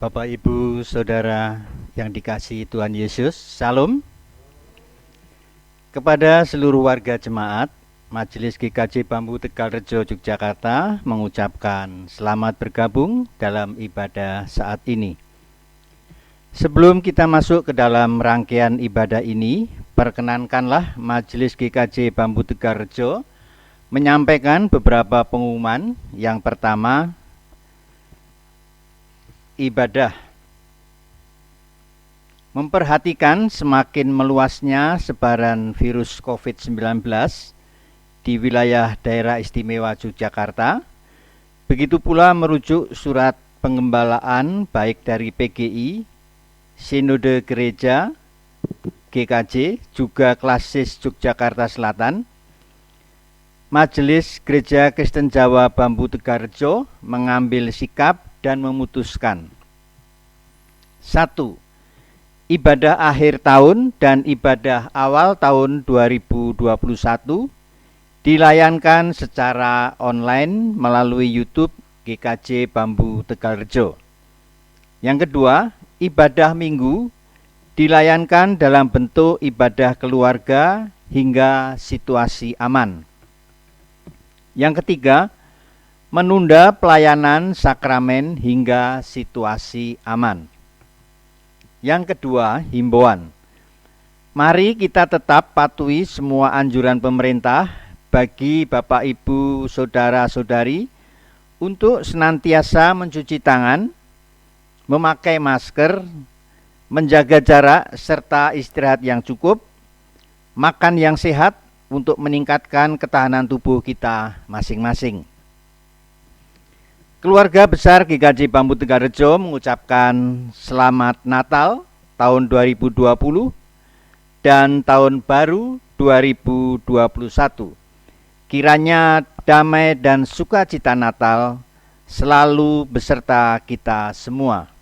Bapak, Ibu, Saudara yang dikasihi Tuhan Yesus, Salam. Kepada seluruh warga jemaat, Majelis GKJ Bambu Tegalrejo Yogyakarta mengucapkan selamat bergabung dalam ibadah saat ini. Sebelum kita masuk ke dalam rangkaian ibadah ini, perkenankanlah Majelis GKJ Bambu Tegalrejo menyampaikan beberapa pengumuman. Yang pertama, ibadah. Memperhatikan semakin meluasnya sebaran virus COVID-19 di wilayah daerah istimewa Yogyakarta, begitu pula merujuk surat pengembalaan baik dari PGI, Sinode Gereja, GKJ, juga Klasis Yogyakarta Selatan. Majelis Gereja Kristen Jawa Bambu Tegalrejo mengambil sikap dan memutuskan: 1. Ibadah akhir tahun dan ibadah awal tahun 2021 dilayankan secara online melalui YouTube GKJ Bambu Tegalrejo. Yang kedua, ibadah minggu dilayankan dalam bentuk ibadah keluarga hingga situasi aman. Yang ketiga, menunda pelayanan sakramen hingga situasi aman. Yang kedua, himbauan. Mari kita tetap patuhi semua anjuran pemerintah bagi Bapak, Ibu, Saudara-saudari untuk senantiasa mencuci tangan, memakai masker, menjaga jarak, serta istirahat yang cukup, makan yang sehat untuk meningkatkan ketahanan tubuh kita masing-masing. Keluarga besar GKJ Bambu Tegalrejo mengucapkan selamat Natal tahun 2020 dan tahun baru 2021. Kiranya damai dan sukacita Natal selalu beserta kita semua.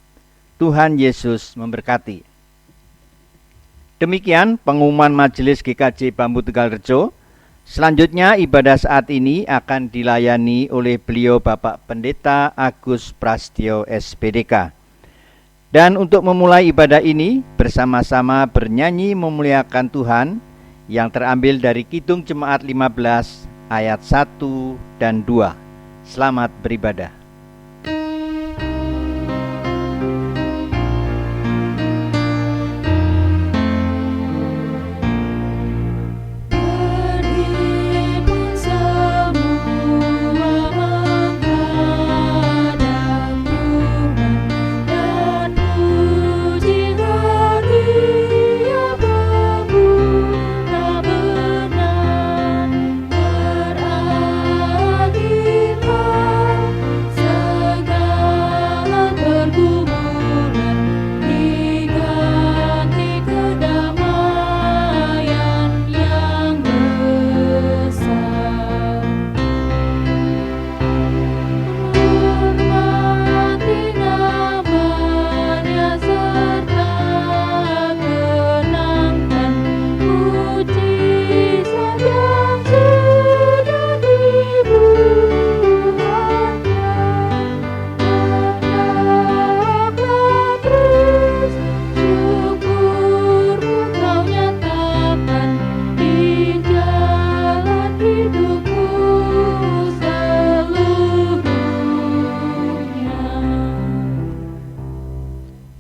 Tuhan Yesus memberkati. Demikian pengumuman Majelis GKJ Bambu Tegalrejo. Selanjutnya ibadah saat ini akan dilayani oleh beliau Bapak Pendeta Agus Prastyo SPDK. Dan untuk memulai ibadah ini, bersama-sama bernyanyi memuliakan Tuhan yang terambil dari Kidung Jemaat 15 ayat 1 dan 2. Selamat beribadah.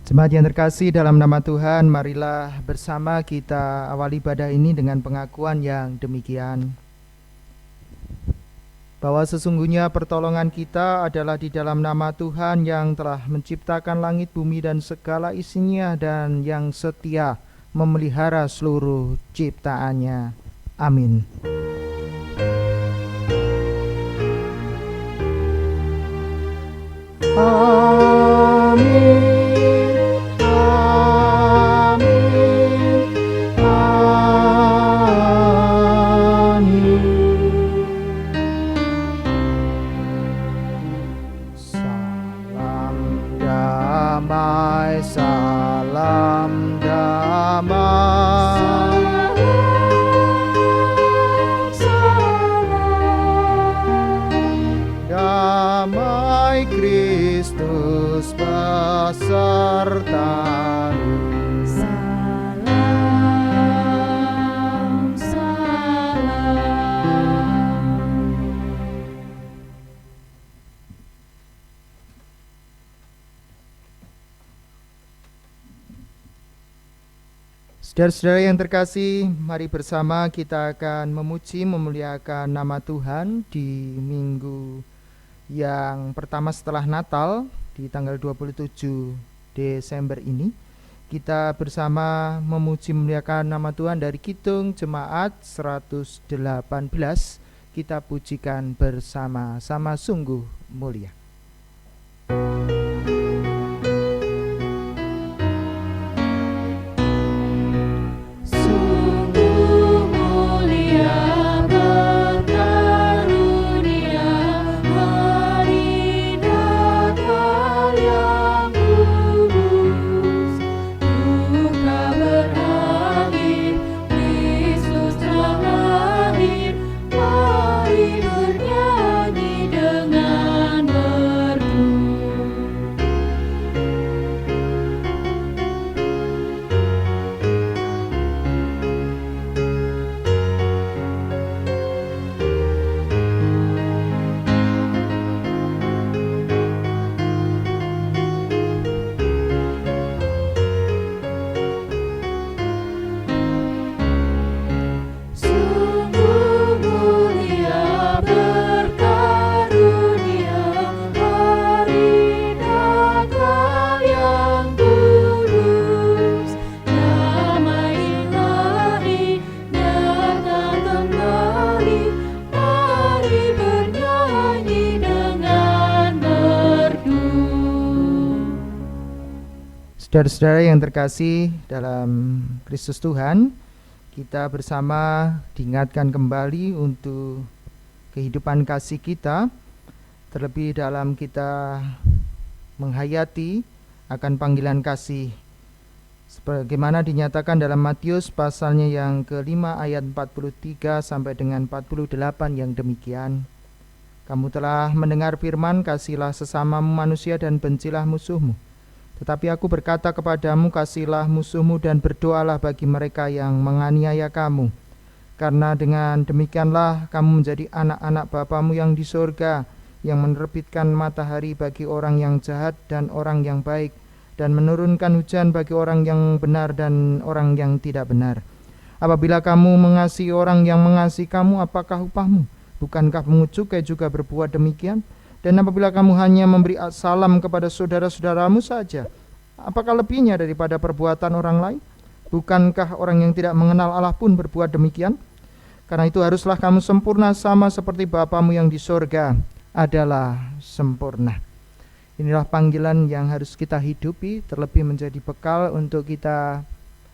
Jemaat yang terkasih dalam nama Tuhan, marilah bersama kita awal ibadah ini dengan pengakuan yang demikian, bahwa sesungguhnya pertolongan kita adalah di dalam nama Tuhan yang telah menciptakan langit, bumi, dan segala isinya, dan yang setia memelihara seluruh ciptaannya. Amin. Amin. Salam damai, damai Kristus. pesertamu. Salam, salam. Saudara-saudara yang terkasih, mari bersama kita akan memuji memuliakan nama Tuhan di minggu yang pertama setelah Natal di tanggal 27 Desember ini. Kita bersama memuji memuliakan nama Tuhan dari Kidung Jemaat 118. Kita pujikan bersama-sama, sungguh mulia. Saudara-saudara yang terkasih dalam Kristus Tuhan, kita bersama diingatkan kembali untuk kehidupan kasih kita, terlebih dalam kita menghayati akan panggilan kasih sebagaimana dinyatakan dalam Matius pasalnya yang ke-5 ayat 43 sampai dengan 48 yang demikian. Kamu telah mendengar firman, kasihilah sesamamu manusia dan bencilah musuhmu. Tetapi aku berkata kepadamu, kasihilah musuhmu dan berdoalah bagi mereka yang menganiaya kamu. Karena dengan demikianlah kamu menjadi anak-anak Bapamu yang di surga, yang menerbitkan matahari bagi orang yang jahat dan orang yang baik, dan menurunkan hujan bagi orang yang benar dan orang yang tidak benar. Apabila kamu mengasihi orang yang mengasihi kamu, apakah upahmu? Bukankah pungut cukai juga berbuat demikian? Dan apabila kamu hanya memberi salam kepada saudara-saudaramu saja, apakah lebihnya daripada perbuatan orang lain? Bukankah orang yang tidak mengenal Allah pun berbuat demikian? Karena itu haruslah kamu sempurna sama seperti Bapamu yang di surga adalah sempurna. Inilah panggilan yang harus kita hidupi, terlebih menjadi bekal untuk kita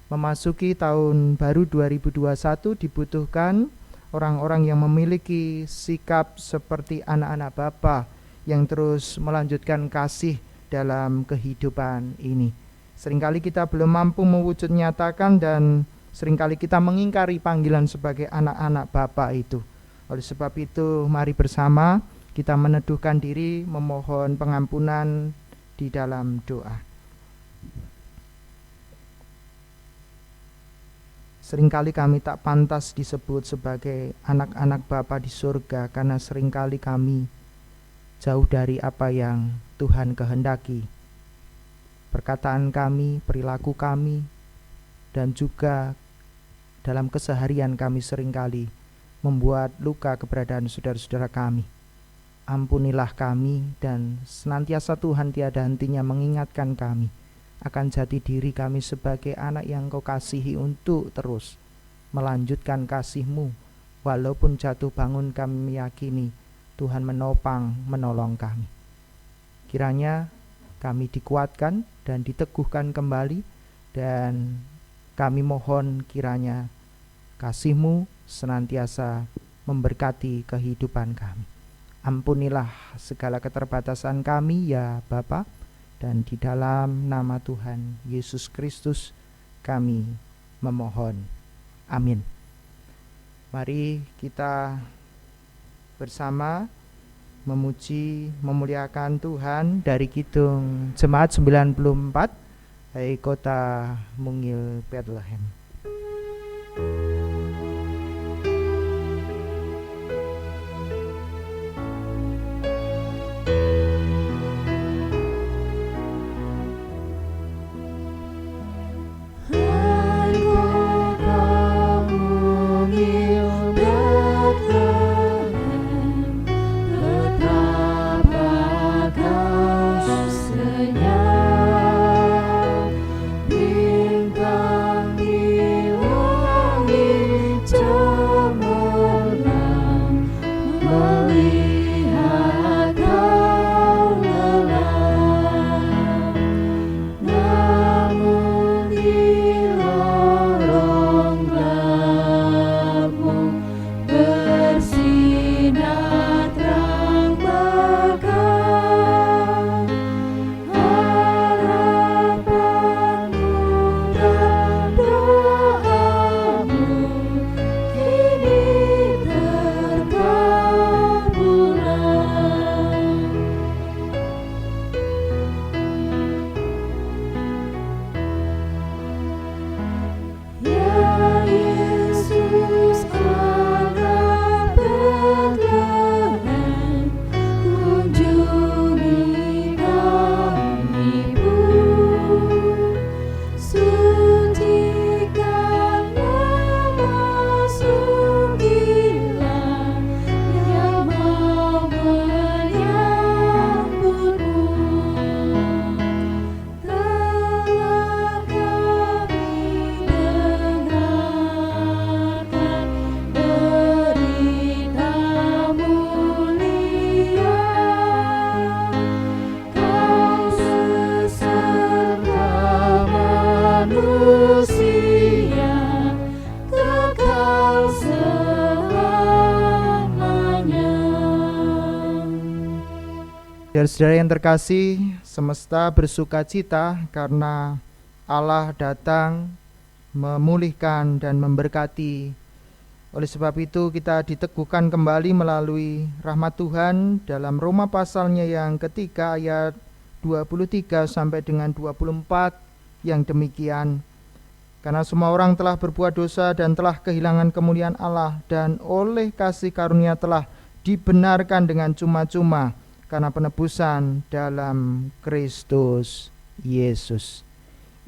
memasuki tahun baru 2021. Dibutuhkan orang-orang yang memiliki sikap seperti anak-anak Bapa yang terus melanjutkan kasih dalam kehidupan ini. Seringkali kita belum mampu mewujud nyatakan dan seringkali kita mengingkari panggilan sebagai anak-anak Bapa itu. Oleh sebab itu, mari bersama kita meneduhkan diri, memohon pengampunan di dalam doa. Seringkali kami tak pantas disebut sebagai anak-anak Bapa di surga karena seringkali kami jauh dari apa yang Tuhan kehendaki. Perkataan kami, perilaku kami, dan juga dalam keseharian kami seringkali membuat luka keberadaan saudara-saudara kami. Ampunilah kami dan senantiasa Tuhan tiada hentinya mengingatkan kami akan jati diri kami sebagai anak yang Kau kasihi untuk terus melanjutkan kasih-Mu. Walaupun jatuh bangun kami meyakini Tuhan menopang, menolong kami. Kiranya kami dikuatkan dan diteguhkan kembali, dan kami mohon kiranya kasih-Mu senantiasa memberkati kehidupan kami. Ampunilah segala keterbatasan kami ya Bapa, dan di dalam nama Tuhan Yesus Kristus kami memohon. Amin. Mari kita bersama memuji, memuliakan Tuhan dari Kidung Jemaat 94 dari Kota Mungil Bethlehem. Saudara-saudara yang terkasih, semesta bersuka cita karena Allah datang memulihkan dan memberkati. Oleh sebab itu kita diteguhkan kembali melalui rahmat Tuhan dalam Roma pasalnya yang ketiga ayat 23 sampai dengan 24 yang demikian. Karena semua orang telah berbuat dosa dan telah kehilangan kemuliaan Allah, dan oleh kasih karunia telah dibenarkan dengan cuma-cuma karena penebusan dalam Kristus Yesus.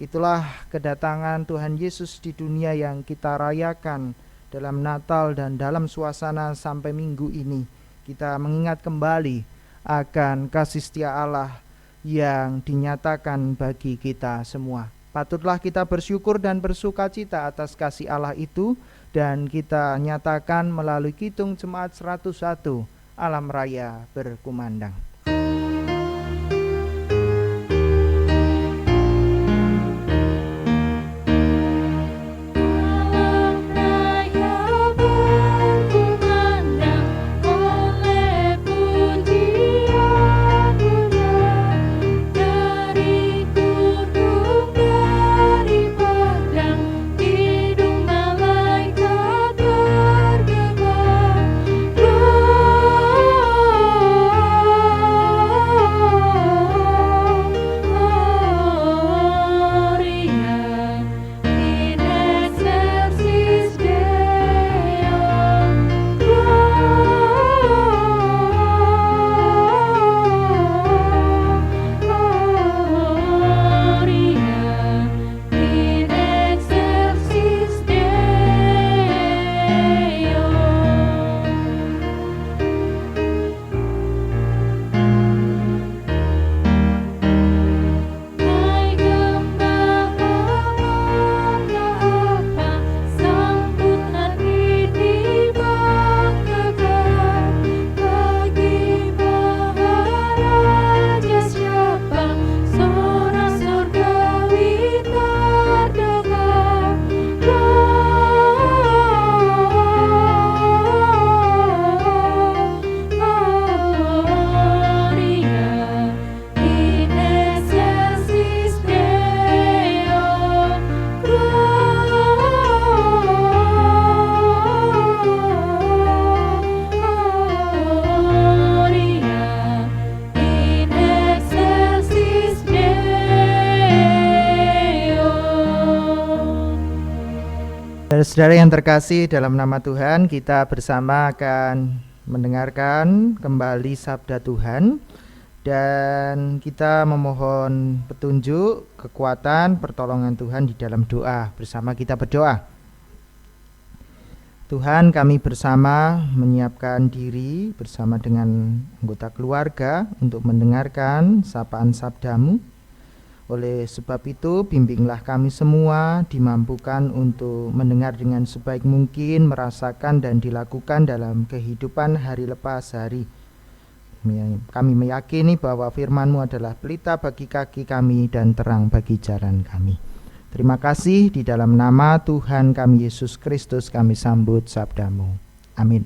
Itulah kedatangan Tuhan Yesus di dunia yang kita rayakan dalam Natal dan dalam suasana sampai minggu ini. Kita mengingat kembali akan kasih setia Allah yang dinyatakan bagi kita semua. Patutlah kita bersyukur dan bersuka cita atas kasih Allah itu, dan kita nyatakan melalui Kidung Jemaat 101, Alam Raya Berkumandang. Malaikat bergema, Saudara-saudara yang terkasih, dalam nama Tuhan kita bersama akan mendengarkan kembali sabda Tuhan, dan kita memohon petunjuk, kekuatan, pertolongan Tuhan di dalam doa. Bersama kita berdoa. Tuhan, kami bersama menyiapkan diri bersama dengan anggota keluarga untuk mendengarkan sapaan sabda-Mu. Oleh sebab itu, bimbinglah kami semua dimampukan untuk mendengar dengan sebaik mungkin, merasakan dan dilakukan dalam kehidupan hari lepas hari. Kami meyakini bahwa firman-Mu adalah pelita bagi kaki kami dan terang bagi jalan kami. Terima kasih, di dalam nama Tuhan kami Yesus Kristus kami sambut sabda-Mu. Amin.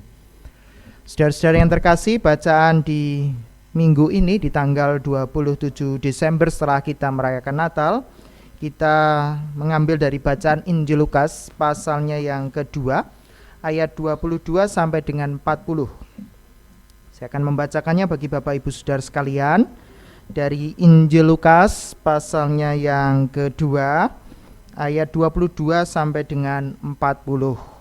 Saudara-saudara yang terkasih, bacaan di minggu ini di tanggal 27 Desember setelah kita merayakan Natal, kita mengambil dari bacaan Injil Lukas pasalnya yang kedua, ayat 22 sampai dengan 40. Saya akan membacakannya bagi Bapak Ibu Saudara sekalian dari Injil Lukas pasalnya yang kedua, ayat 22 sampai dengan 40.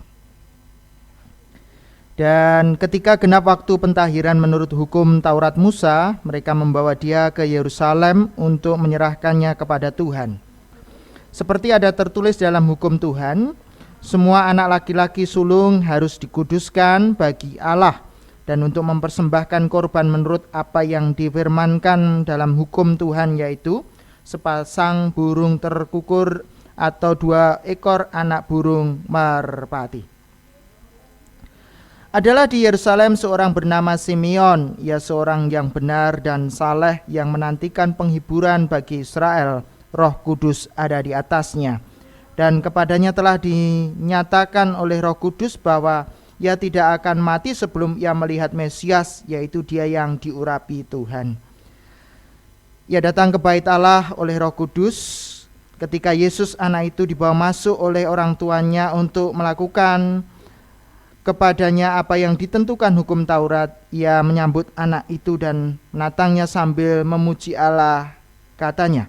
Dan ketika genap waktu pentahiran menurut hukum Taurat Musa, mereka membawa dia ke Yerusalem untuk menyerahkannya kepada Tuhan. Seperti ada tertulis dalam hukum Tuhan, semua anak laki-laki sulung harus dikuduskan bagi Allah dan untuk mempersembahkan korban menurut apa yang difirmankan dalam hukum Tuhan, yaitu sepasang burung terkukur atau 2 ekor anak burung merpati. Adalah di Yerusalem seorang bernama Simeon. Ia seorang yang benar dan saleh yang menantikan penghiburan bagi Israel. Roh Kudus ada di atasnya, dan kepadanya telah dinyatakan oleh Roh Kudus bahwa ia tidak akan mati sebelum ia melihat Mesias, yaitu dia yang diurapi Tuhan. Ia datang ke bait Allah oleh Roh Kudus. Ketika Yesus anak itu dibawa masuk oleh orang tuanya untuk melakukan kepadanya apa yang ditentukan hukum Taurat, ia menyambut anak itu dan menatangnya sambil memuji Allah. Katanya,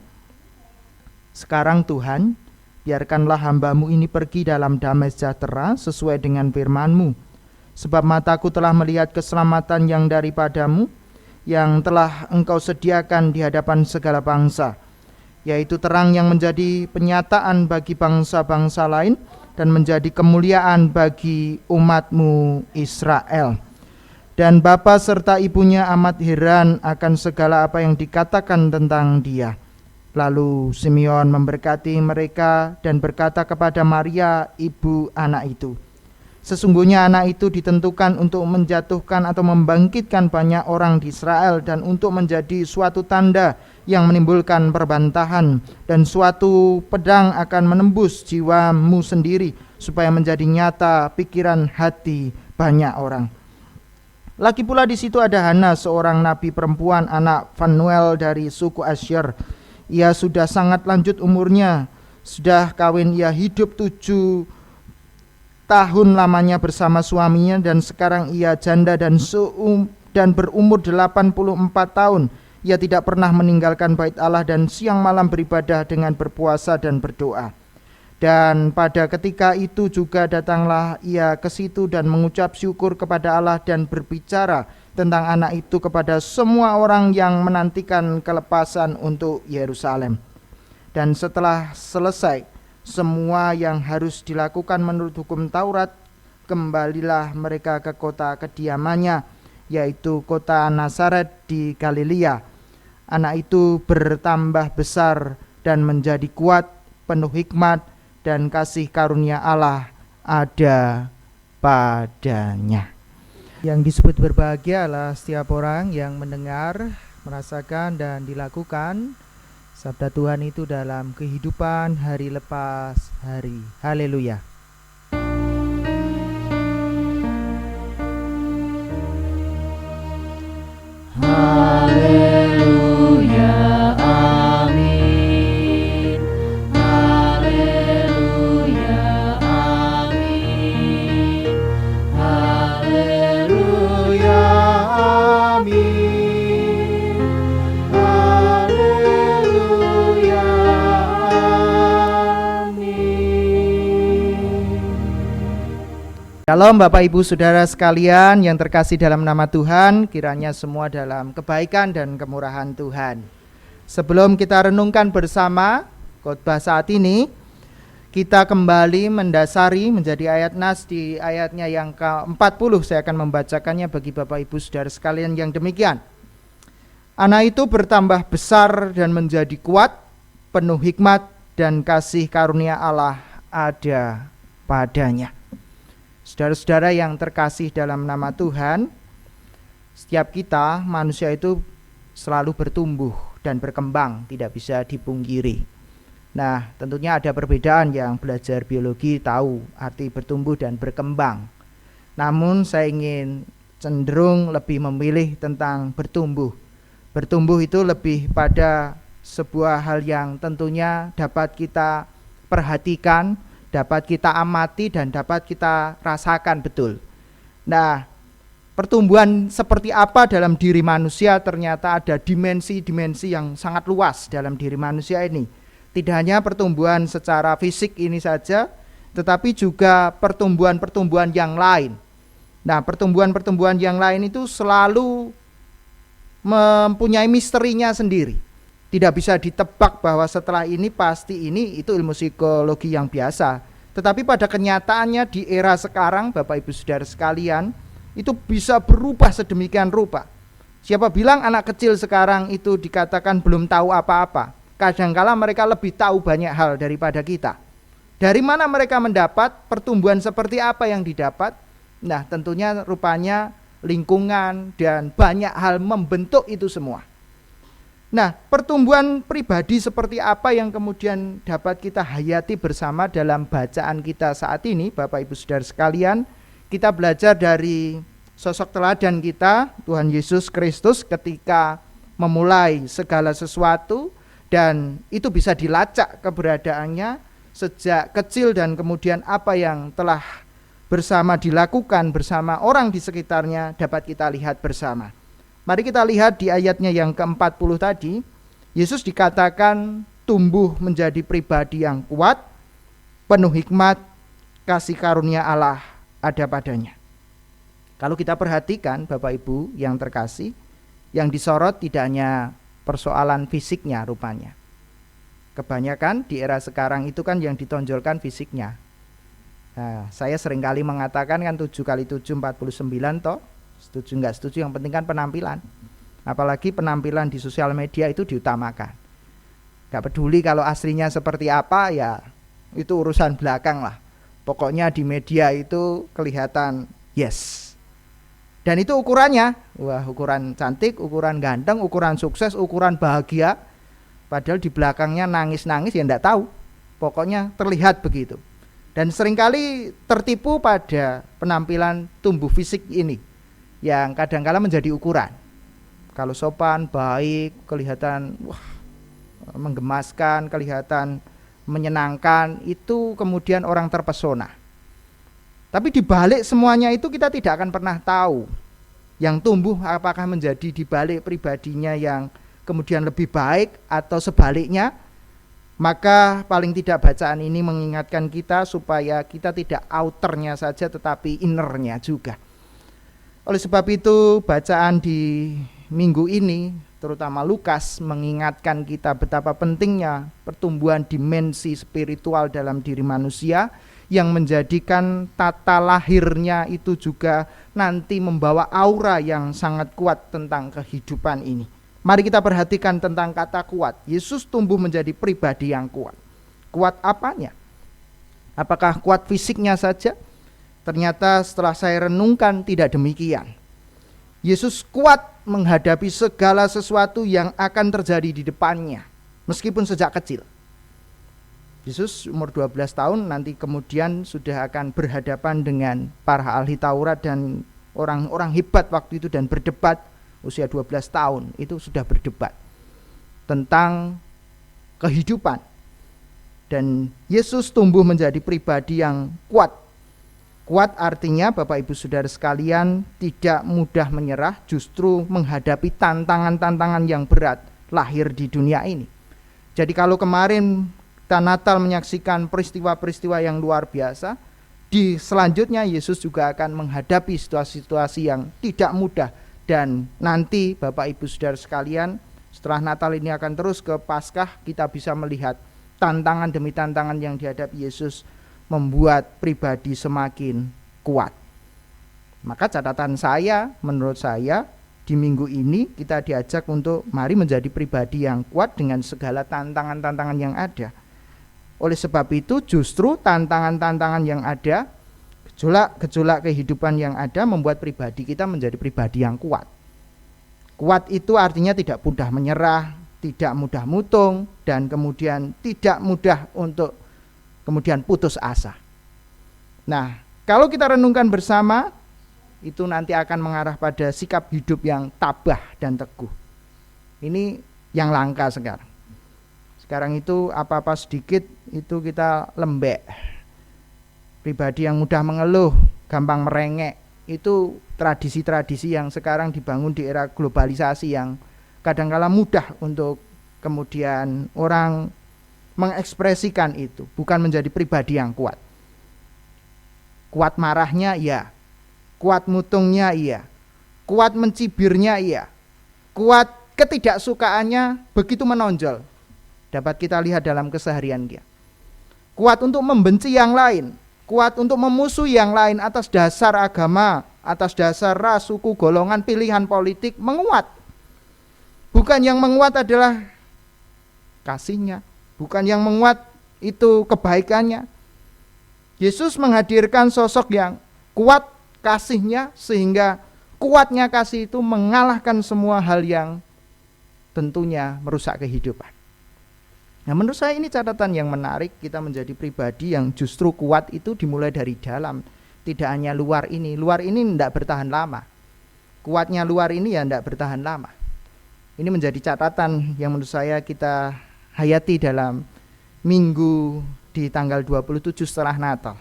"Sekarang Tuhan, biarkanlah hamba-Mu ini pergi dalam damai sejahtera sesuai dengan firman-Mu. Sebab mataku telah melihat keselamatan yang daripada-Mu, yang telah Engkau sediakan di hadapan segala bangsa, yaitu terang yang menjadi penyataan bagi bangsa-bangsa lain, dan menjadi kemuliaan bagi umat-Mu Israel." Dan bapa serta ibunya amat heran akan segala apa yang dikatakan tentang dia. Lalu Simeon memberkati mereka dan berkata kepada Maria, ibu anak itu, "Sesungguhnya anak itu ditentukan untuk menjatuhkan atau membangkitkan banyak orang di Israel, dan untuk menjadi suatu tanda yang menimbulkan perbantahan, dan suatu pedang akan menembus jiwamu sendiri, supaya menjadi nyata pikiran hati banyak orang." Lagi pula di situ ada Hana, seorang nabi perempuan, anak Fanuel dari suku Asyir. Ia sudah sangat lanjut umurnya, sudah kawin, ia hidup 7 tahun lamanya bersama suaminya, dan sekarang ia janda dan berumur 84 tahun. Ia tidak pernah meninggalkan bait Allah dan siang malam beribadah dengan berpuasa dan berdoa. Dan pada ketika itu juga datanglah ia ke situ dan mengucap syukur kepada Allah dan berbicara tentang anak itu kepada semua orang yang menantikan kelepasan untuk Yerusalem. Dan setelah selesai semua yang harus dilakukan menurut hukum Taurat, kembalilah mereka ke kota kediamannya, yaitu kota Nazaret di Galilea. Anak itu bertambah besar dan menjadi kuat, penuh hikmat, dan kasih karunia Allah ada padanya. Yang disebut berbahagia adalah setiap orang yang mendengar, merasakan, dan dilakukan sabda Tuhan itu dalam kehidupan hari lepas hari. Haleluya. Haleluya, amin. Haleluya, amin. Haleluya, amin. Haleluya, amin. Shalom Bapak Ibu Saudara sekalian yang terkasih dalam nama Tuhan, kiranya semua dalam kebaikan dan kemurahan Tuhan. Sebelum kita renungkan bersama khotbah saat ini, kita kembali mendasari menjadi ayat nas di ayatnya yang ke-40. Saya akan membacakannya bagi Bapak Ibu Saudara sekalian yang demikian. Anak itu bertambah besar dan menjadi kuat, penuh hikmat dan kasih karunia Allah ada padanya. Saudara-saudara yang terkasih dalam nama Tuhan, setiap kita manusia itu selalu bertumbuh dan berkembang, tidak bisa dipungkiri. Nah, tentunya ada perbedaan, yang belajar biologi tahu arti bertumbuh dan berkembang. Namun saya ingin cenderung lebih memilih tentang bertumbuh. Bertumbuh itu lebih pada sebuah hal yang tentunya dapat kita perhatikan, dapat kita amati dan dapat kita rasakan betul. Nah, pertumbuhan seperti apa dalam diri manusia, ternyata ada dimensi-dimensi yang sangat luas dalam diri manusia ini. Tidak hanya pertumbuhan secara fisik ini saja, tetapi juga pertumbuhan-pertumbuhan yang lain. Nah, pertumbuhan-pertumbuhan yang lain itu selalu mempunyai misterinya sendiri. Tidak bisa ditebak bahwa setelah ini pasti ini, itu ilmu psikologi yang biasa. Tetapi pada kenyataannya di era sekarang, Bapak Ibu Saudara sekalian, itu bisa berubah sedemikian rupa. Siapa bilang anak kecil sekarang itu dikatakan belum tahu apa-apa? Kadangkala mereka lebih tahu banyak hal daripada kita. Dari mana mereka mendapat pertumbuhan seperti apa yang didapat? Nah, tentunya rupanya lingkungan dan banyak hal membentuk itu semua. Nah, pertumbuhan pribadi seperti apa yang kemudian dapat kita hayati bersama dalam bacaan kita saat ini, Bapak Ibu Saudara sekalian. Kita belajar dari sosok teladan kita, Tuhan Yesus Kristus, ketika memulai segala sesuatu, dan itu bisa dilacak keberadaannya sejak kecil, dan kemudian apa yang telah bersama dilakukan bersama orang di sekitarnya dapat kita lihat bersama. Mari kita lihat di ayatnya yang ke-40 tadi. Yesus dikatakan tumbuh menjadi pribadi yang kuat, penuh hikmat, kasih karunia Allah ada padanya. Kalau kita perhatikan Bapak Ibu yang terkasih, yang disorot tidak hanya persoalan fisiknya rupanya. Kebanyakan di era sekarang itu kan yang ditonjolkan fisiknya. Nah, saya seringkali mengatakan kan 7 kali 7 49 toh. Setuju nggak setuju, yang penting kan penampilan. Apalagi penampilan di sosial media itu diutamakan. Gak peduli kalau aslinya seperti apa, ya itu urusan belakang lah. Pokoknya di media itu kelihatan yes. Dan itu ukurannya, wah, ukuran cantik, ukuran ganteng, ukuran sukses, ukuran bahagia. Padahal di belakangnya nangis-nangis ya enggak tahu. Pokoknya terlihat begitu. Dan seringkali tertipu pada penampilan tubuh fisik ini, yang kadang-kala menjadi ukuran. Kalau sopan, baik, kelihatan wah, menggemaskan, kelihatan menyenangkan, itu kemudian orang terpesona. Tapi di balik semuanya itu kita tidak akan pernah tahu yang tumbuh apakah menjadi di balik pribadinya yang kemudian lebih baik atau sebaliknya. Maka paling tidak bacaan ini mengingatkan kita supaya kita tidak outernya saja tetapi innernya juga. Oleh sebab itu bacaan di minggu ini, terutama Lukas, mengingatkan kita betapa pentingnya pertumbuhan dimensi spiritual dalam diri manusia, yang menjadikan tata lahirnya itu juga nanti membawa aura yang sangat kuat tentang kehidupan ini. Mari kita perhatikan tentang kata kuat. Yesus tumbuh menjadi pribadi yang kuat. Kuat apanya? Apakah kuat fisiknya saja? Ternyata setelah saya renungkan tidak demikian. Yesus kuat menghadapi segala sesuatu yang akan terjadi di depannya, meskipun sejak kecil. Yesus umur 12 tahun nanti kemudian sudah akan berhadapan dengan para ahli Taurat dan orang-orang hebat waktu itu dan berdebat. Usia 12 tahun itu sudah berdebat tentang kehidupan. Dan Yesus tumbuh menjadi pribadi yang kuat. Kuat artinya Bapak Ibu Saudara sekalian tidak mudah menyerah, justru menghadapi tantangan-tantangan yang berat lahir di dunia ini. Jadi kalau kemarin kita Natal menyaksikan peristiwa-peristiwa yang luar biasa, di selanjutnya Yesus juga akan menghadapi situasi-situasi yang tidak mudah. Dan nanti Bapak Ibu Saudara sekalian, setelah Natal ini akan terus ke Paskah, kita bisa melihat tantangan demi tantangan yang dihadapi Yesus membuat pribadi semakin kuat. Maka catatan saya, menurut saya, di minggu ini kita diajak untuk mari menjadi pribadi yang kuat dengan segala tantangan-tantangan yang ada. Oleh sebab itu justru tantangan-tantangan yang ada, gejolak-gejolak kehidupan yang ada membuat pribadi kita menjadi pribadi yang kuat. Kuat itu artinya tidak mudah menyerah, tidak mudah mutung, dan kemudian tidak mudah untuk kemudian putus asa. Nah, kalau kita renungkan bersama, itu nanti akan mengarah pada sikap hidup yang tabah dan teguh. Ini yang langka sekarang. Sekarang itu apa-apa sedikit itu kita lembek. Pribadi yang mudah mengeluh, gampang merengek, itu tradisi-tradisi yang sekarang dibangun di era globalisasi yang kadang-kala mudah untuk kemudian orang mengekspresikan itu, bukan menjadi pribadi yang kuat. Kuat marahnya iya, kuat mutungnya iya, kuat mencibirnya iya, kuat ketidaksukaannya begitu menonjol. Dapat kita lihat dalam keseharian dia. Kuat untuk membenci yang lain, kuat untuk memusuhi yang lain atas dasar agama, atas dasar ras, suku, golongan, pilihan politik, menguat. Bukan yang menguat adalah kasihnya, bukan yang menguat itu kebaikannya. Yesus menghadirkan sosok yang kuat kasihnya, sehingga kuatnya kasih itu mengalahkan semua hal yang tentunya merusak kehidupan. Nah, menurut saya ini catatan yang menarik, kita menjadi pribadi yang justru kuat itu dimulai dari dalam, tidak hanya luar ini. Luar ini tidak bertahan lama. Kuatnya luar ini ya tidak bertahan lama. Ini menjadi catatan yang menurut saya kita hayati dalam minggu di tanggal 27 setelah Natal.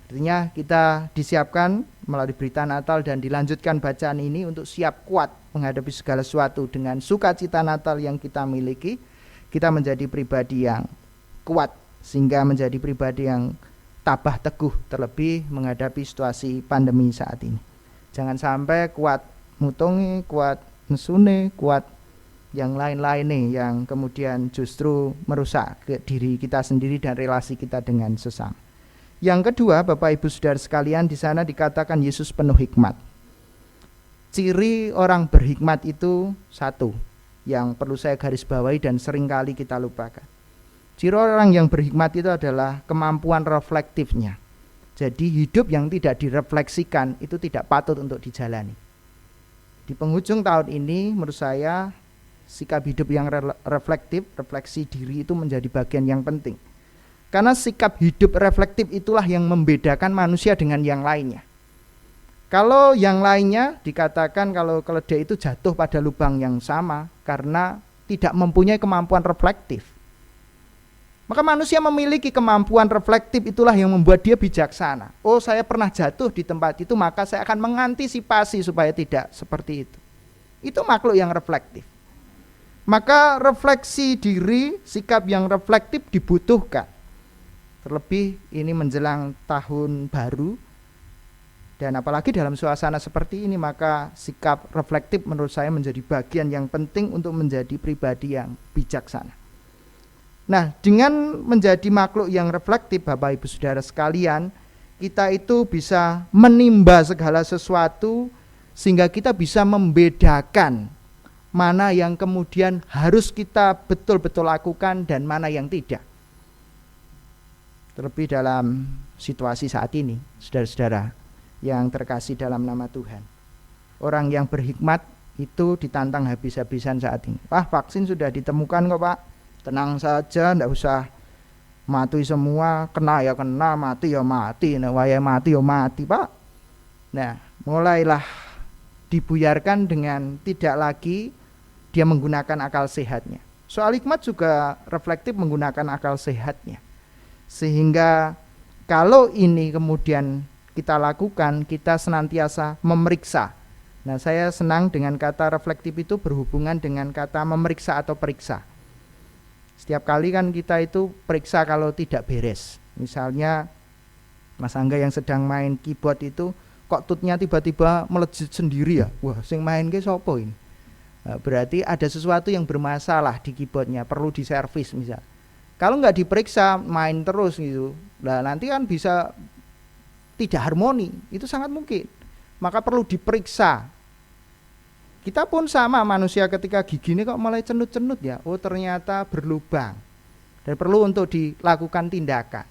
Artinya kita disiapkan melalui berita Natal dan dilanjutkan bacaan ini untuk siap kuat menghadapi segala sesuatu dengan sukacita Natal yang kita miliki. Kita menjadi pribadi yang kuat sehingga menjadi pribadi yang tabah teguh, terlebih menghadapi situasi pandemi saat ini. Jangan sampai kuat mutungi, kuat nesune, kuat yang lain-lain nih yang kemudian justru merusak ke diri kita sendiri dan relasi kita dengan sesama. Yang kedua, Bapak Ibu Saudara sekalian, di sana dikatakan Yesus penuh hikmat. Ciri orang berhikmat itu satu yang perlu saya garis bawahi dan seringkali kita lupakan. Ciri orang yang berhikmat itu adalah kemampuan reflektifnya. Jadi hidup yang tidak direfleksikan itu tidak patut untuk dijalani. Di penghujung tahun ini menurut saya sikap hidup yang reflektif, refleksi diri itu menjadi bagian yang penting. Karena sikap hidup reflektif itulah yang membedakan manusia dengan yang lainnya. Kalau yang lainnya dikatakan kalau keledai itu jatuh pada lubang yang sama karena tidak mempunyai kemampuan reflektif. Maka manusia memiliki kemampuan reflektif, itulah yang membuat dia bijaksana. Oh, saya pernah jatuh di tempat itu, maka saya akan mengantisipasi supaya tidak seperti itu. Itu makhluk yang reflektif. Maka refleksi diri, sikap yang reflektif dibutuhkan. Terlebih ini menjelang tahun baru. Dan apalagi dalam suasana seperti ini, maka sikap reflektif menurut saya menjadi bagian yang penting untuk menjadi pribadi yang bijaksana. Nah, dengan menjadi makhluk yang reflektif, Bapak Ibu Saudara sekalian, kita itu bisa menimba segala sesuatu sehingga kita bisa membedakan mana yang kemudian harus kita betul-betul lakukan dan mana yang tidak. Terlebih dalam situasi saat ini, saudara-saudara yang terkasih dalam nama Tuhan. Orang yang berhikmat itu ditantang habis-habisan saat ini. Wah, vaksin sudah ditemukan kok Pak. Tenang saja, tidak usah mati semua. Kena ya kena, mati ya mati. Nah, waya mati ya mati Pak. Nah, mulailah dibuyarkan dengan tidak lagi dia menggunakan akal sehatnya. Soal hikmat juga reflektif menggunakan akal sehatnya. Sehingga kalau ini kemudian kita lakukan, kita senantiasa memeriksa. Nah, saya senang dengan kata reflektif itu berhubungan dengan kata memeriksa atau periksa. Setiap kali kan kita itu periksa kalau tidak beres. Misalnya Mas Angga yang sedang main keyboard itu kok tutnya tiba-tiba melejit sendiri ya. Wah, sing main ke sopo ini? Berarti ada sesuatu yang bermasalah di keyboardnya, perlu diservis misal. Kalau nggak diperiksa main terus gitu, nah nanti kan bisa tidak harmoni, itu sangat mungkin. Maka perlu diperiksa. Kita pun sama manusia, ketika gigi ini kok mulai cenut-cenut ya, oh ternyata berlubang dan perlu untuk dilakukan tindakan.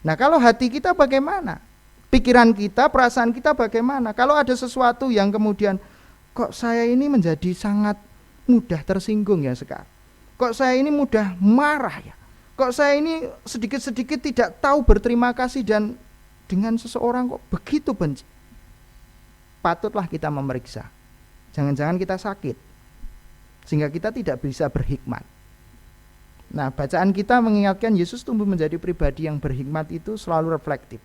Nah kalau hati kita bagaimana? Pikiran kita, perasaan kita bagaimana? Kalau ada sesuatu yang kemudian kok saya ini menjadi sangat mudah tersinggung ya sekarang, kok saya ini mudah marah ya, kok saya ini sedikit-sedikit tidak tahu berterima kasih dan dengan seseorang kok begitu benci. Patutlah kita memeriksa. Jangan-jangan kita sakit sehingga kita tidak bisa berhikmat. Nah, bacaan kita mengingatkan Yesus tumbuh menjadi pribadi yang berhikmat itu selalu reflektif.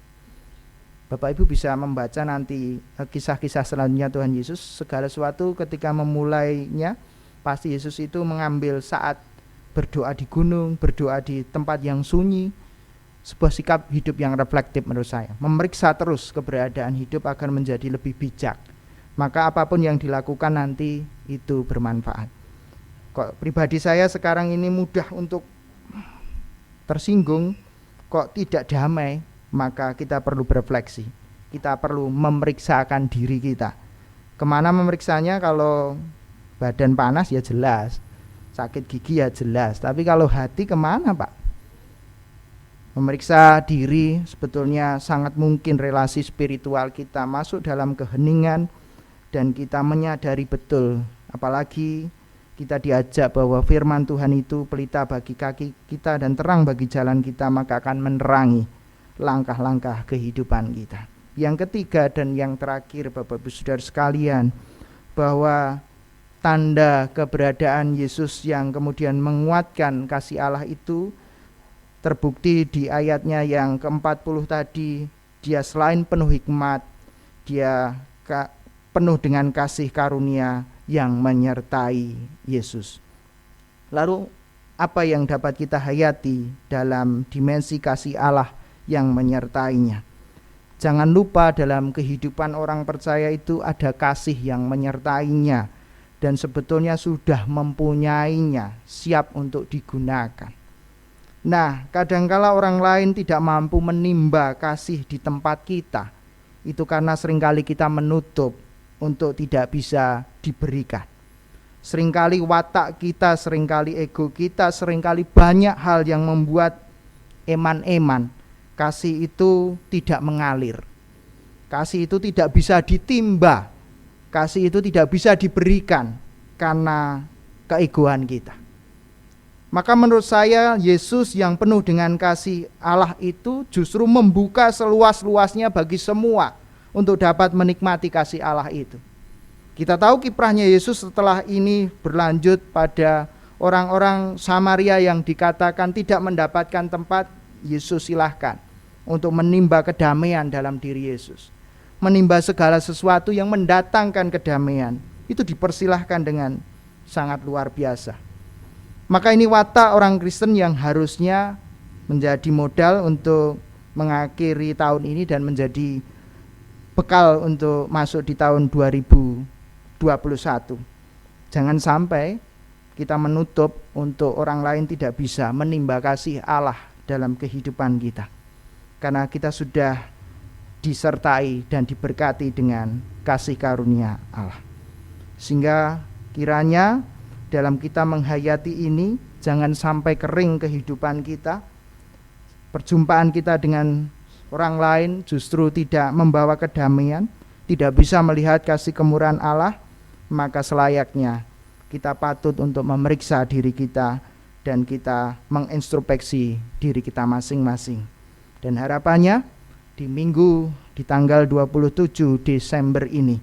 Bapak Ibu bisa membaca nanti kisah-kisah selanjutnya Tuhan Yesus. Segala sesuatu ketika memulainya, pasti Yesus itu mengambil saat berdoa di gunung, berdoa di tempat yang sunyi. Sebuah sikap hidup yang reflektif menurut saya. Memeriksa terus keberadaan hidup agar menjadi lebih bijak. Maka apapun yang dilakukan nanti itu bermanfaat. Kok pribadi saya sekarang ini mudah untuk tersinggung, kok tidak damai, maka kita perlu berefleksi. Kita perlu memeriksakan diri kita. Kemana memeriksanya? Kalau badan panas ya jelas, sakit gigi ya jelas. Tapi kalau hati kemana Pak? Memeriksa diri sebetulnya sangat mungkin relasi spiritual kita masuk dalam keheningan dan kita menyadari betul, apalagi kita diajak bahwa firman Tuhan itu pelita bagi kaki kita dan terang bagi jalan kita, maka akan menerangi langkah-langkah kehidupan kita. Yang ketiga dan yang terakhir Bapak Ibu Saudara sekalian, bahwa tanda keberadaan Yesus yang kemudian menguatkan kasih Allah itu terbukti di ayatnya yang ke-40 tadi. Dia selain penuh hikmat, dia penuh dengan kasih karunia yang menyertai Yesus. Lalu apa yang dapat kita hayati dalam dimensi kasih Allah yang menyertainya? Jangan lupa dalam kehidupan orang percaya itu ada kasih yang menyertainya dan sebetulnya sudah mempunyainya, siap untuk digunakan. Nah, kadangkala orang lain tidak mampu menimba kasih di tempat kita. Itu karena seringkali kita menutup untuk tidak bisa diberikan. Seringkali watak kita, seringkali ego kita, seringkali banyak hal yang membuat eman-eman kasih itu tidak mengalir. Kasih itu tidak bisa ditimba. Kasih itu tidak bisa diberikan karena keegoan kita. Maka menurut saya Yesus yang penuh dengan kasih Allah itu justru membuka seluas-luasnya bagi semua untuk dapat menikmati kasih Allah itu. Kita tahu kiprahnya Yesus setelah ini berlanjut pada orang-orang Samaria yang dikatakan tidak mendapatkan tempat. Yesus silahkan untuk menimba kedamaian dalam diri Yesus, menimba segala sesuatu yang mendatangkan kedamaian. Itu dipersilahkan dengan sangat luar biasa. Maka ini watak orang Kristen yang harusnya menjadi modal untuk mengakhiri tahun ini dan menjadi bekal untuk masuk di tahun 2021. Jangan sampai kita menutup untuk orang lain tidak bisa menimba kasih Allah dalam kehidupan kita. Karena kita sudah disertai dan diberkati dengan kasih karunia Allah. Sehingga kiranya dalam kita menghayati ini jangan sampai kering kehidupan kita. Perjumpaan kita dengan orang lain justru tidak membawa kedamaian, tidak bisa melihat kasih kemurahan Allah. Maka selayaknya kita patut untuk memeriksa diri kita dan kita mengintrospeksi diri kita masing-masing. Dan harapannya di minggu di tanggal 27 Desember ini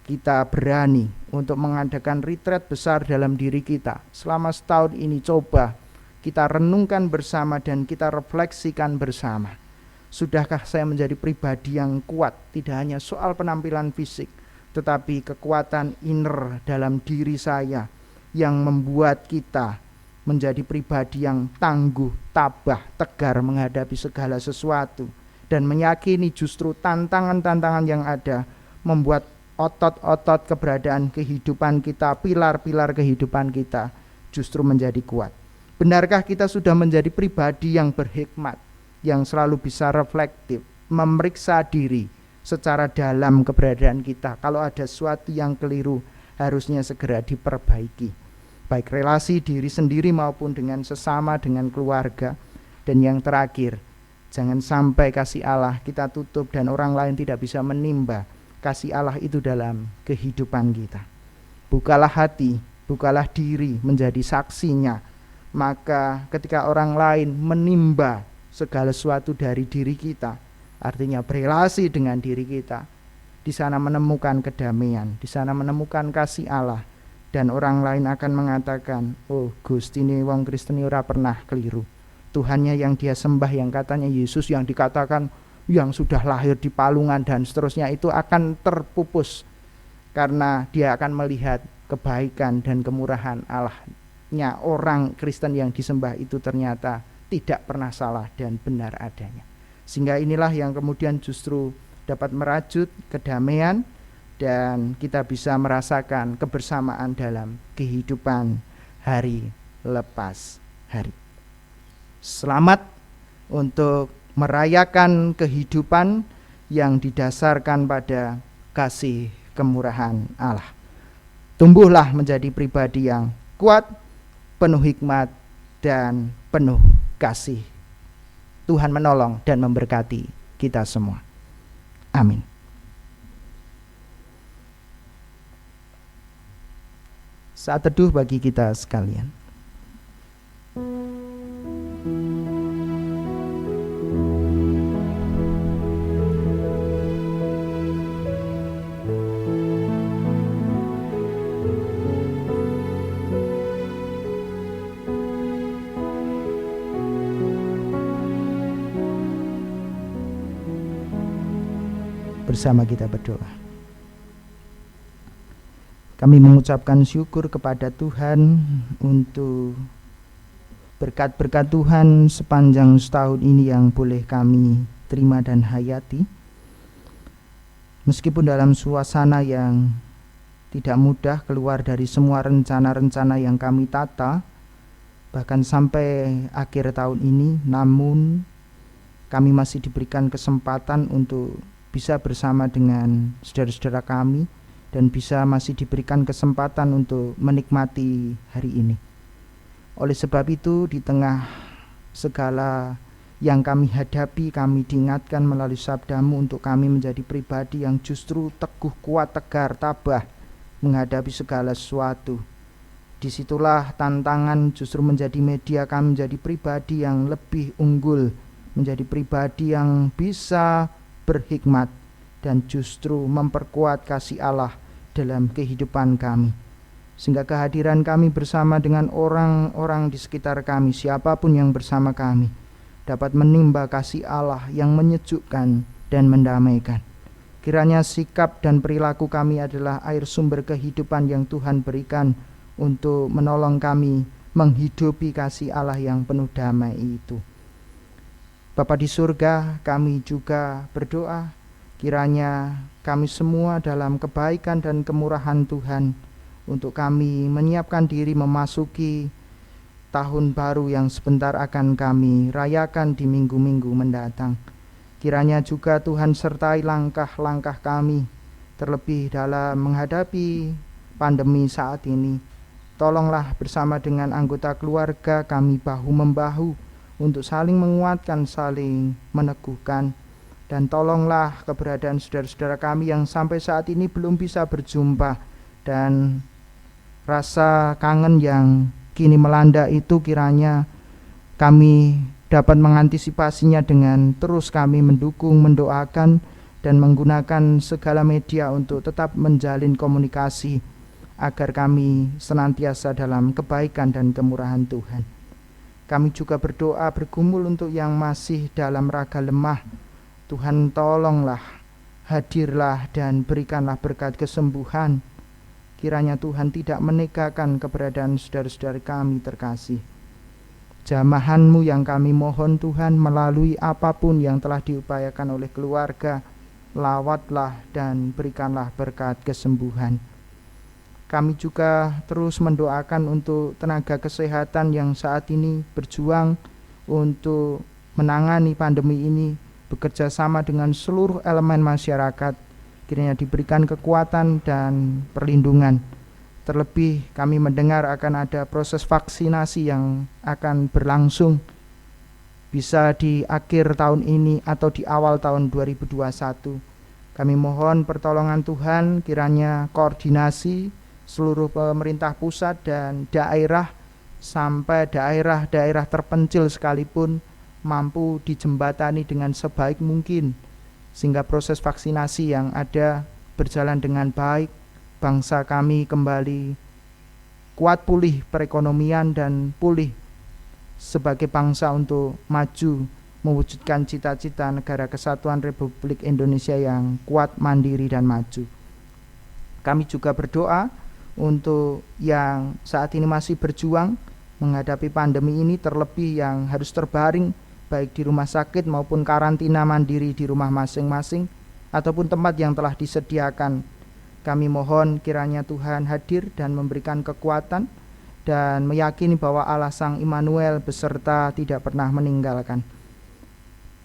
kita berani untuk mengadakan retreat besar dalam diri kita. Selama setahun ini coba kita renungkan bersama dan kita refleksikan bersama. Sudahkah saya menjadi pribadi yang kuat? Tidak hanya soal penampilan fisik, tetapi kekuatan inner dalam diri saya yang membuat kita menjadi pribadi yang tangguh, tabah, tegar menghadapi segala sesuatu dan meyakini justru tantangan-tantangan yang ada membuat otot-otot keberadaan kehidupan kita, pilar-pilar kehidupan kita justru menjadi kuat. Benarkah kita sudah menjadi pribadi yang berhikmat, yang selalu bisa reflektif, memeriksa diri secara dalam keberadaan kita? Kalau ada sesuatu yang keliru, harusnya segera diperbaiki, baik relasi diri sendiri maupun dengan sesama, dengan keluarga. Dan yang terakhir, jangan sampai kasih Allah kita tutup dan orang lain tidak bisa menimba kasih Allah itu dalam kehidupan kita. Bukalah hati, bukalah diri menjadi saksinya. Maka ketika orang lain menimba segala sesuatu dari diri kita, artinya berelasi dengan diri kita, di sana menemukan kedamaian, di sana menemukan kasih Allah, dan orang lain akan mengatakan, oh Gusti ini wong Kristen ora pernah keliru. Tuhannya yang dia sembah, yang katanya Yesus, yang dikatakan yang sudah lahir di palungan dan seterusnya, itu akan terpupus karena dia akan melihat kebaikan dan kemurahan Allahnya. Orang Kristen yang disembah itu ternyata tidak pernah salah dan benar adanya. Sehingga inilah yang kemudian justru dapat merajut kedamaian dan kita bisa merasakan kebersamaan dalam kehidupan hari lepas hari. Selamat untuk merayakan kehidupan yang didasarkan pada kasih kemurahan Allah. Tumbuhlah menjadi pribadi yang kuat, penuh hikmat, dan penuh kasih. Tuhan menolong dan memberkati kita semua. Amin. Saat teduh bagi kita sekalian. Bersama kita berdoa. Kami mengucapkan syukur kepada Tuhan untuk berkat-berkat Tuhan sepanjang setahun ini yang boleh kami terima dan hayati. Meskipun dalam suasana yang tidak mudah keluar dari semua rencana-rencana yang kami tata, bahkan sampai akhir tahun ini, namun kami masih diberikan kesempatan untuk bisa bersama dengan saudara-saudara kami dan bisa masih diberikan kesempatan untuk menikmati hari ini. Oleh sebab itu, di tengah segala yang kami hadapi, kami diingatkan melalui sabdamu untuk kami menjadi pribadi yang justru teguh, kuat, tegar, tabah menghadapi segala sesuatu. Disitulah tantangan justru menjadi media kami menjadi pribadi yang lebih unggul, menjadi pribadi yang bisa berhikmat dan justru memperkuat kasih Allah dalam kehidupan kami. Sehingga kehadiran kami bersama dengan orang-orang di sekitar kami, siapapun yang bersama kami, dapat menimba kasih Allah yang menyejukkan dan mendamaikan. Kiranya sikap dan perilaku kami adalah air sumber kehidupan yang Tuhan berikan untuk menolong kami menghidupi kasih Allah yang penuh damai itu. Bapa di surga, kami juga berdoa kiranya kami semua dalam kebaikan dan kemurahan Tuhan untuk kami menyiapkan diri memasuki tahun baru yang sebentar akan kami rayakan di minggu-minggu mendatang. Kiranya juga Tuhan sertai langkah-langkah kami, terlebih dalam menghadapi pandemi saat ini. Tolonglah bersama dengan anggota keluarga kami bahu-membahu untuk saling menguatkan, saling meneguhkan. Dan tolonglah keberadaan saudara-saudara kami yang sampai saat ini belum bisa berjumpa, dan rasa kangen yang kini melanda itu kiranya kami dapat mengantisipasinya dengan terus kami mendukung, mendoakan, dan menggunakan segala media untuk tetap menjalin komunikasi agar kami senantiasa dalam kebaikan dan kemurahan Tuhan. Kami juga berdoa bergumul untuk yang masih dalam raga lemah. Tuhan tolonglah, hadirlah dan berikanlah berkat kesembuhan. Kiranya Tuhan tidak menegakkan keberadaan saudara-saudara kami terkasih. jamahan-Mu yang kami mohon Tuhan, melalui apapun yang telah diupayakan oleh keluarga, lawatlah dan berikanlah berkat kesembuhan. Kami juga terus mendoakan untuk tenaga kesehatan yang saat ini berjuang untuk menangani pandemi ini, bekerja sama dengan seluruh elemen masyarakat, kiranya diberikan kekuatan dan perlindungan. Terlebih kami mendengar akan ada proses vaksinasi yang akan berlangsung, bisa di akhir tahun ini atau di awal tahun 2021. Kami mohon pertolongan Tuhan, kiranya koordinasi seluruh pemerintah pusat dan daerah sampai daerah-daerah terpencil sekalipun mampu dijembatani dengan sebaik mungkin, sehingga proses vaksinasi yang ada berjalan dengan baik, bangsa kami kembali kuat pulih perekonomian dan pulih sebagai bangsa untuk maju mewujudkan cita-cita negara kesatuan Republik Indonesia yang kuat, mandiri dan maju. Kami juga berdoa untuk yang saat ini masih berjuang menghadapi pandemi ini, terlebih yang harus terbaring baik di rumah sakit maupun karantina mandiri di rumah masing-masing ataupun tempat yang telah disediakan. Kami mohon kiranya Tuhan hadir dan memberikan kekuatan dan meyakini bahwa Allah Sang Immanuel beserta tidak pernah meninggalkan.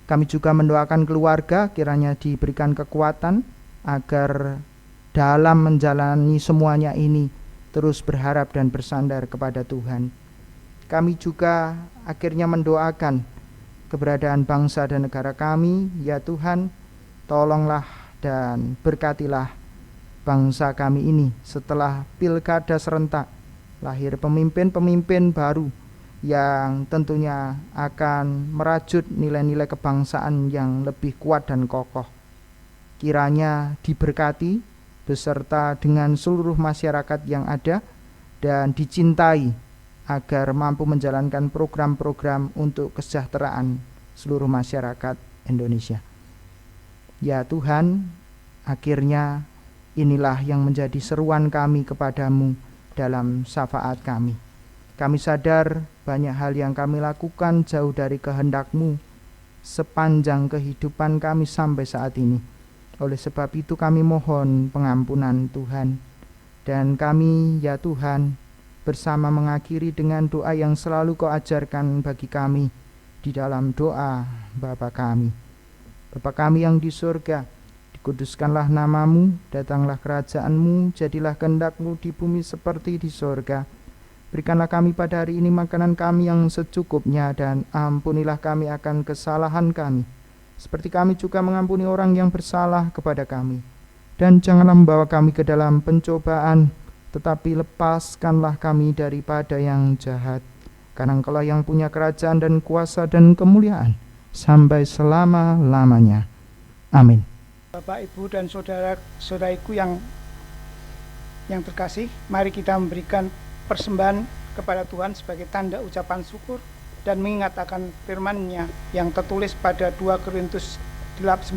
Kami juga mendoakan keluarga kiranya diberikan kekuatan agar dalam menjalani semuanya ini terus berharap dan bersandar kepada Tuhan. Kami juga akhirnya mendoakan keberadaan bangsa dan negara kami. Ya Tuhan, tolonglah dan berkatilah bangsa kami ini setelah pilkada serentak, lahir pemimpin-pemimpin baru yang tentunya akan merajut nilai-nilai kebangsaan yang lebih kuat dan kokoh. Kiranya diberkati beserta dengan seluruh masyarakat yang ada dan dicintai agar mampu menjalankan program-program untuk kesejahteraan seluruh masyarakat Indonesia. Ya Tuhan, akhirnya inilah yang menjadi seruan kami kepadamu dalam syafaat kami. Kami sadar banyak hal yang kami lakukan jauh dari kehendak-Mu sepanjang kehidupan kami sampai saat ini. Oleh sebab itu kami mohon pengampunan Tuhan. Dan kami ya Tuhan bersama mengakhiri dengan doa yang selalu Kau ajarkan bagi kami di dalam doa Bapa kami. Bapa kami yang di surga, dikuduskanlah nama-Mu, datanglah kerajaan-Mu, jadilah kehendak-Mu di bumi seperti di surga. Berikanlah kami pada hari ini makanan kami yang secukupnya, dan ampunilah kami akan kesalahan kami, seperti kami juga mengampuni orang yang bersalah kepada kami. Dan janganlah membawa kami ke dalam pencobaan, tetapi lepaskanlah kami daripada yang jahat. Karena Engkaulah yang punya kerajaan dan kuasa dan kemuliaan sampai selama-lamanya. Amin. Bapak, Ibu, dan saudara-saudariku yang terkasih, mari kita memberikan persembahan kepada Tuhan sebagai tanda ucapan syukur dan mengingat akan firman-Nya yang tertulis pada 2 Korintus 9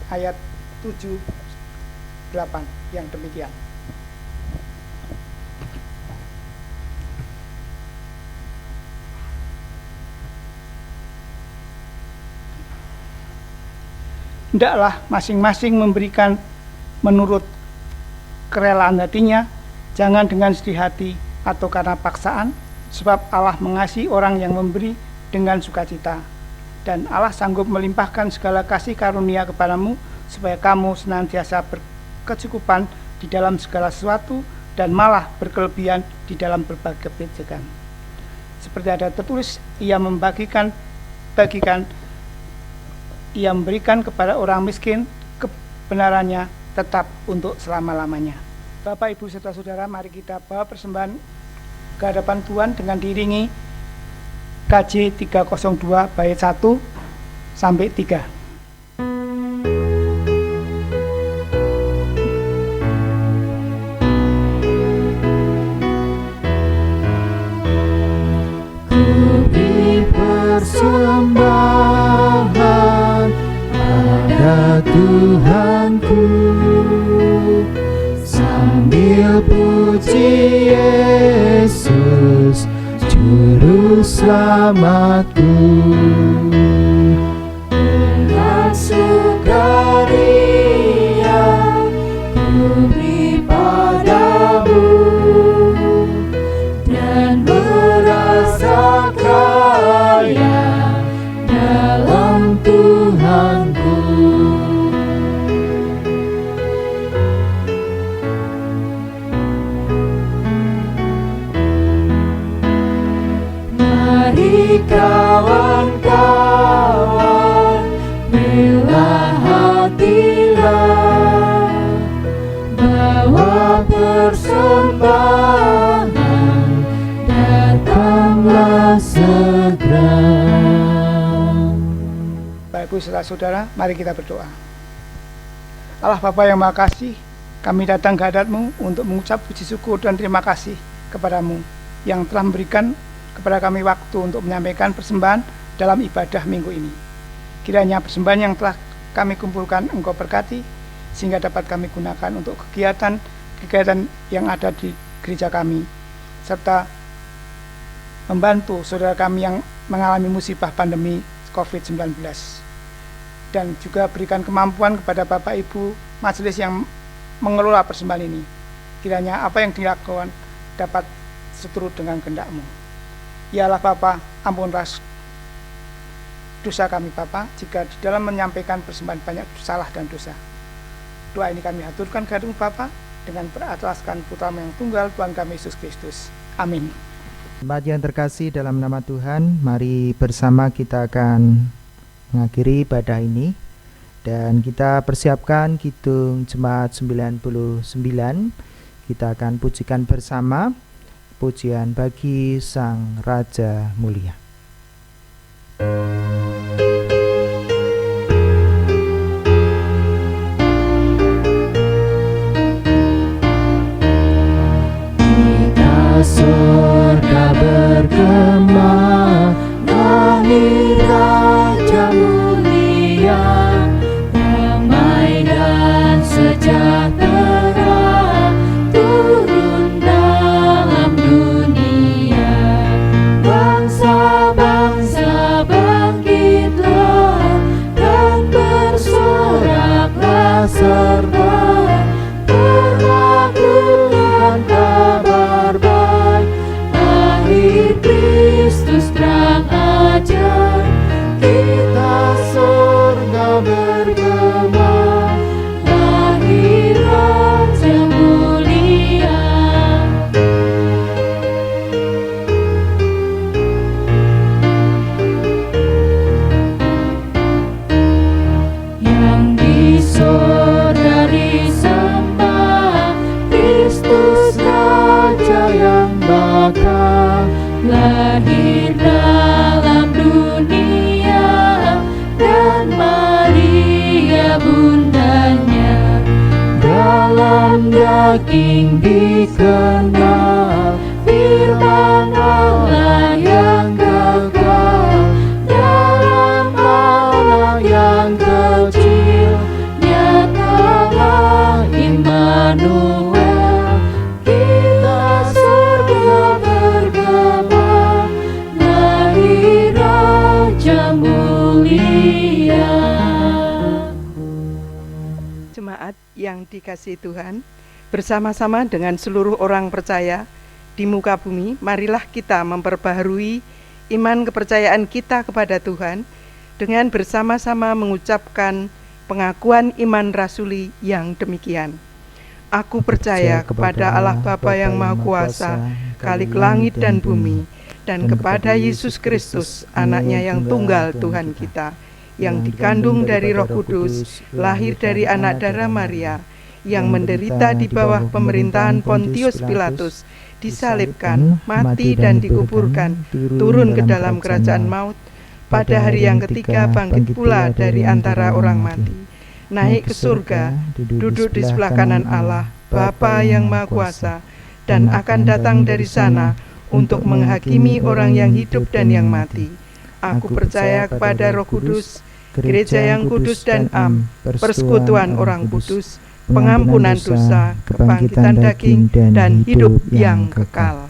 ayat 7-8 yang demikian. Hendaklah masing-masing memberikan menurut kerelaan hatinya, jangan dengan sedih hati atau karena paksaan, sebab Allah mengasihi orang yang memberi dengan sukacita. Dan Allah sanggup melimpahkan segala kasih karunia kepadamu, supaya kamu senantiasa berkecukupan di dalam segala sesuatu, dan malah berkelebihan di dalam berbagai kebijakan. Seperti ada tertulis, ia memberikan kepada orang miskin, kebenarannya tetap untuk selama-lamanya. Bapak, Ibu, serta saudara, mari kita bawa persembahan ke hadapan Tuhan dengan diiringi KJ 302 bait 1 sampai 3. Persembahan pada Tuhanku, sambil puji Yesus Juru selamatku. Dengan sukaria ku beri padamu dan merasa kaya dalam Tuhanku. Mari kawan-kawan, bela hatilah, bawa persembahan, datanglah segera. Bapak Ibu saudara-saudara, mari kita berdoa. Allah Bapa yang Maha Kasih, kami datang ke hadirat-Mu untuk mengucap puji syukur dan terima kasih kepadamu yang telah memberikan kepada kami waktu untuk menyampaikan persembahan dalam ibadah minggu ini. Kiranya persembahan yang telah kami kumpulkan Engkau berkati, sehingga dapat kami gunakan untuk kegiatan yang ada di gereja kami, serta membantu saudara kami yang mengalami musibah pandemi COVID-19. Dan juga berikan kemampuan kepada Bapak Ibu majelis yang mengelola persembahan ini. Kiranya apa yang dilakukan dapat seturut dengan kehendak-Mu. Ya Allah Bapa, ampunlah dosa kami Bapa, jika di dalam menyampaikan persembahan banyak salah dan dosa. Doa ini kami haturkan kehadirat-Mu Bapa, dengan berataskan putra-Mu yang tunggal, Tuhan kami Yesus Kristus. Amin. Jemaat yang terkasih dalam nama Tuhan, mari bersama kita akan mengakhiri ibadah ini, dan kita persiapkan kidung jemaat 99. Kita akan pujikan bersama pujian bagi Sang Raja Mulia. Kita surga bergema, lahir Raja Mulia, damai dan sejahtera turun dalam dunia. Bangsa-bangsa bangkitlah dan bersoraklah, serta berlakukan kabar baik. Lahir Kristus terang ajar, kita surga bergema, lahir Raja Mulia. Yang disaudari sembah, Kristus Raja yang bakal lahir dalam dunia, dan Maria bundanya dalam daging dikenal, firman Allah yang kekal dalam anak yang kecil, nyatalah Immanuel. Kita surga bergema, lahir Raja Mulia. Jemaat yang dikasihi Tuhan, bersama-sama dengan seluruh orang percaya di muka bumi, marilah kita memperbaharui iman kepercayaan kita kepada Tuhan dengan bersama-sama mengucapkan pengakuan iman rasuli yang demikian. Aku percaya kepada Allah Bapa yang Maha Kuasa, Khalik langit dan bumi, dan kepada Yesus Kristus, anaknya yang tunggal Tuhan kita, yang dikandung dari Roh Kudus, lahir dari anak darah Maria, yang menderita di bawah pemerintahan Pontius Pilatus, disalibkan, mati dan dikuburkan, turun ke dalam kerajaan maut, pada hari yang ketiga bangkit pula dari antara orang mati, naik ke surga, duduk di sebelah kanan Allah, Bapa yang Maha Kuasa, dan akan datang dari sana untuk menghakimi orang yang hidup dan yang mati. Aku percaya kepada Roh Kudus, gereja yang kudus dan am, persekutuan orang kudus, pengampunan dosa, kebangkitan daging, dan hidup yang kekal.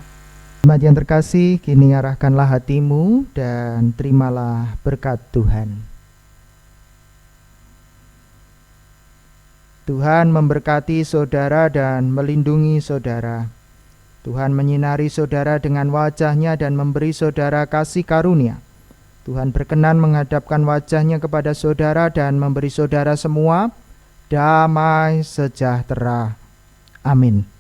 Jemaat yang terkasih, kini arahkanlah hatimu dan terimalah berkat Tuhan. Tuhan memberkati saudara dan melindungi saudara. Tuhan menyinari saudara dengan wajah-Nya dan memberi saudara kasih karunia. Tuhan berkenan menghadapkan wajah-Nya kepada saudara dan memberi saudara semua damai sejahtera. Amin.